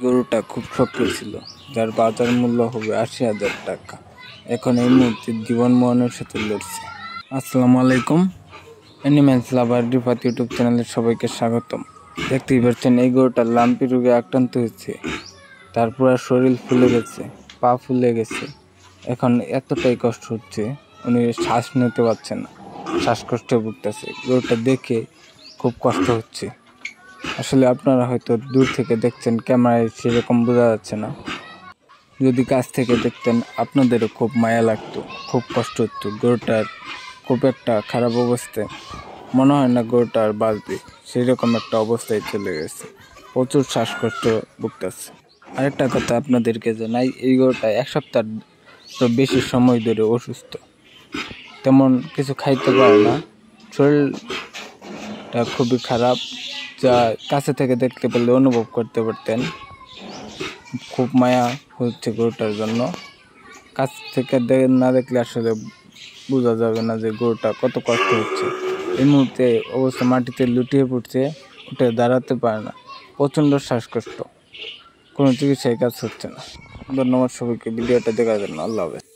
গরুটা খুব শক্ত ছিল, যার বাজার মূল্য হবে ৮০,০০০ টাকা। এখন এই মুহূর্তে জীবন মরণের সাথে লড়ছে। আসসালামু আলাইকুম, অ্যানিম্যালস লাভার রিফাত ইউটিউব চ্যানেলে সবাইকে স্বাগতম। দেখতেই পাচ্ছেন এই গরুটা লাম্পি রোগে আক্রান্ত হয়েছে। তার পুরো শরীর ফুলে গেছে, পা ফুলে গেছে। এখন এতটাই কষ্ট হচ্ছে, উনি শ্বাস নিতে পারছেন না, শ্বাসকষ্টে ভুগতেছে। গরুটা দেখে খুব কষ্ট হচ্ছে। আসলে আপনারা হয়তো দূর থেকে দেখছেন, ক্যামেরায় সেরকম বোঝা যাচ্ছে না। যদি কাছ থেকে দেখতেন আপনাদেরও খুব মায়া লাগতো, খুব কষ্ট হতো। গরুটার খুব একটা খারাপ অবস্থায়, মনে হয় না গরুটা আর বাঁচবে, সেরকম একটা অবস্থায় চলে গেছে। প্রচুর শ্বাসকষ্ট ভুগতেছে। আরেকটা কথা আপনাদেরকে জানাই, এই গরুটা ১ সপ্তাহ তো বেশি সময় ধরে অসুস্থ, তেমন কিছু খাইতে পারে না, শরীরটা খুবই খারাপ, যা কাছে থেকে দেখতে পেলে অনুভব করতে পারতেন। খুব মায়া হচ্ছে গরুটার জন্য। কাছ থেকে না দেখলে আসলে বোঝা যাবে না যে গরুটা কত কষ্ট হচ্ছে। এই মুহূর্তে অবস্থা মাটিতে লুটিয়ে পড়ছে, উঠে দাঁড়াতে পারে না, প্রচণ্ড শ্বাসকষ্ট, কোনো চিকিৎসায় কাজ হচ্ছে না। ধন্যবাদ সবাইকে ভিডিওটা দেখার জন্য। আল্লাহ হাফেজ।